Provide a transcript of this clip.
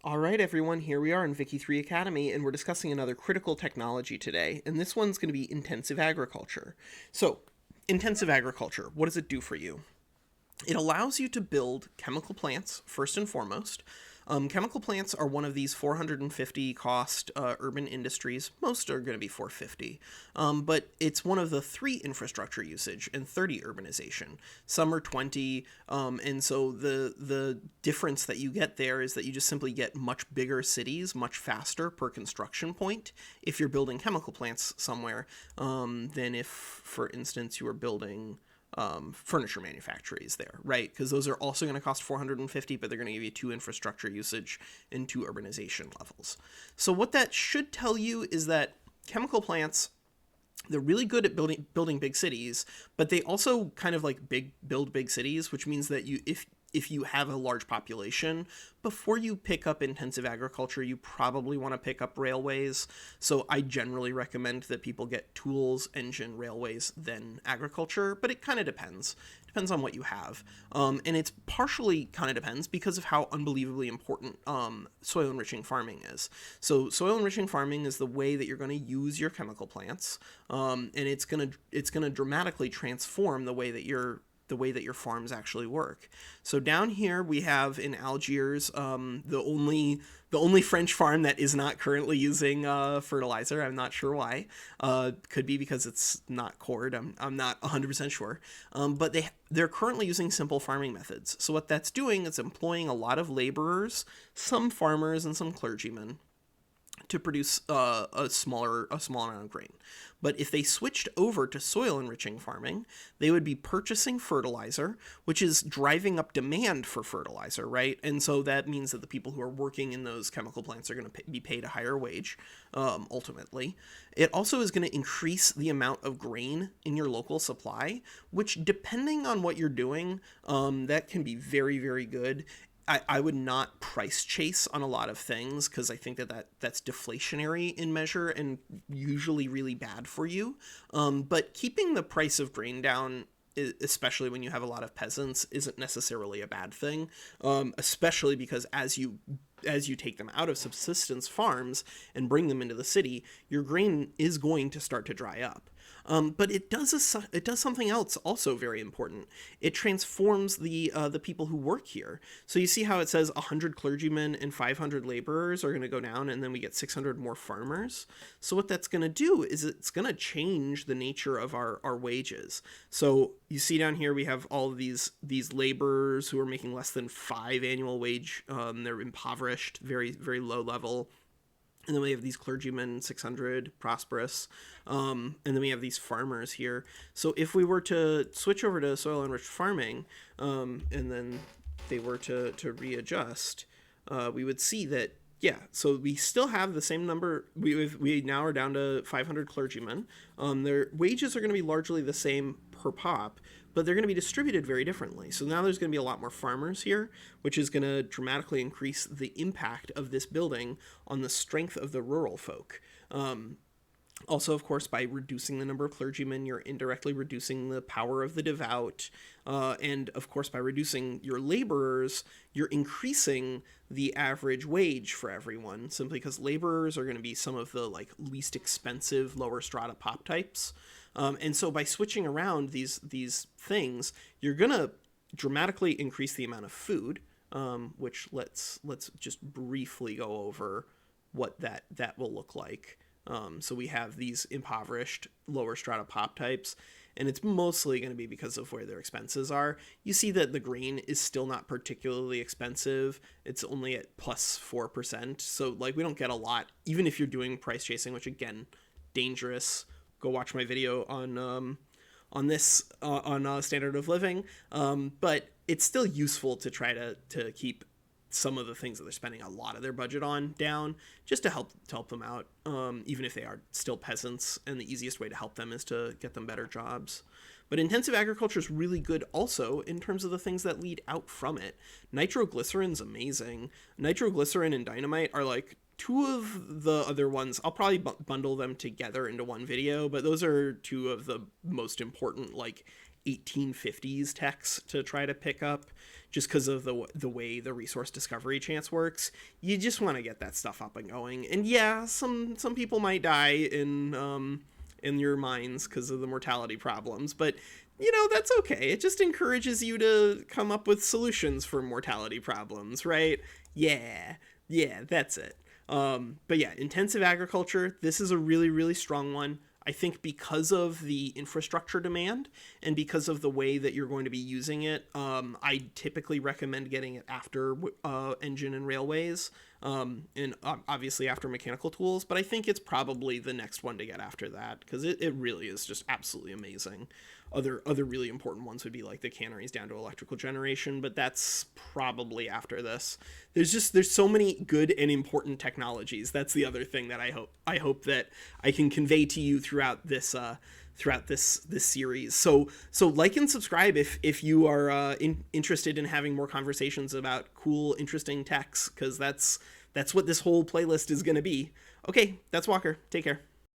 All right, everyone, here we are in Vicky 3 Academy, and we're discussing another critical technology today, and this one's going to be intensive agriculture. So, intensive agriculture, what does it do for you? It allows you to build chemical plants, first and foremost. Chemical plants are one of these 450 cost urban industries. Most are going to be 450, but it's one of the three infrastructure usage and 30 urbanization. Some are 20, and so the difference that you get there is that you just simply get much bigger cities much faster per construction point if you're building chemical plants somewhere than if, for instance, you were building furniture manufacturers there, right? Because those are also going to cost 450, but they're going to give you two infrastructure usage and two urbanization levels. So what that should tell you is that chemical plants, they're really good at building big cities, but they also kind of like build big cities, which means that if you have a large population, before you pick up intensive agriculture, you probably want to pick up railways. So I generally recommend that people get tools, engine, railways, then agriculture, but it kind of depends. Depends on what you have. And it's partially kind of depends because of how unbelievably important soil enriching farming is. So soil enriching farming is the way that you're going to use your chemical plants, and it's gonna dramatically transform the way that your farms actually work. So down here we have in Algiers the only French farm that is not currently using fertilizer. I'm not sure why. Could be because it's not cored. I'm not 100% sure. But they're currently using simple farming methods. So what that's doing is employing a lot of laborers, some farmers, and some clergymen to produce a small amount of grain. But if they switched over to soil enriching farming, they would be purchasing fertilizer, which is driving up demand for fertilizer, right? And so that means that the people who are working in those chemical plants are going to be paid a higher wage, ultimately. It also is going to increase the amount of grain in your local supply, which, depending on what you're doing, that can be very, very good. I would not price chase on a lot of things because I think that's deflationary in measure and usually really bad for you. But keeping the price of grain down, especially when you have a lot of peasants, isn't necessarily a bad thing. Especially because as you take them out of subsistence farms and bring them into the city, your grain is going to start to dry up. But it does something else also very important. It transforms the people who work here. So you see how it says 100 clergymen and 500 laborers are going to go down, and then we get 600 more farmers. So what that's going to do is it's going to change the nature of our wages. So you see down here we have all of these laborers who are making less than 5 annual wage. They're impoverished, very very low level. And then we have these clergymen, 600, prosperous. And then we have these farmers here. So if we were to switch over to soil enriched farming, and then they were to readjust, we would see that, yeah, so we still have the same number. We now are down to 500 clergymen. Their wages are going to be largely the same per pop, but they're going to be distributed very differently. So now there's going to be a lot more farmers here, which is going to dramatically increase the impact of this building on the strength of the rural folk. Also, of course, by reducing the number of clergymen, you're indirectly reducing the power of the devout. And, of course, by reducing your laborers, you're increasing the average wage for everyone, simply because laborers are going to be some of the least expensive lower strata pop types. And so by switching around these things, you're going to dramatically increase the amount of food, which let's just briefly go over what that will look like. So we have these impoverished lower strata pop types, and it's mostly going to be because of where their expenses are. You see that the grain is still not particularly expensive. It's only at plus 4%. So we don't get a lot, even if you're doing price chasing, which again, dangerous. Go watch my video on this on standard of living. But it's still useful to try to keep some of the things that they're spending a lot of their budget on down, just to help them out, even if they are still peasants, and the easiest way to help them is to get them better jobs. But intensive agriculture is really good also in terms of the things that lead out from it. Nitroglycerin's amazing. Nitroglycerin and dynamite are two of the other ones. I'll probably bundle them together into one video, but those are two of the most important 1850s techs to try to pick up, just because of the way the resource discovery chance works. You just want to get that stuff up and going. And yeah, some people might die in your mines because of the mortality problems, but that's okay. It just encourages you to come up with solutions for mortality problems, right? Yeah, that's it. But yeah, intensive agriculture, this is a really, really strong one. I think because of the infrastructure demand and because of the way that you're going to be using it, I typically recommend getting it after engine and railways, and obviously after mechanical tools. But I think it's probably the next one to get after that, because it really is just absolutely amazing. Other really important ones would be like the canneries down to electrical generation, but that's probably after this. There's so many good and important technologies. That's the other thing that I hope that I can convey to you throughout this series. So like and subscribe if you are interested in having more conversations about cool, interesting techs, because that's what this whole playlist is going to be. Okay, that's Walker. Take care.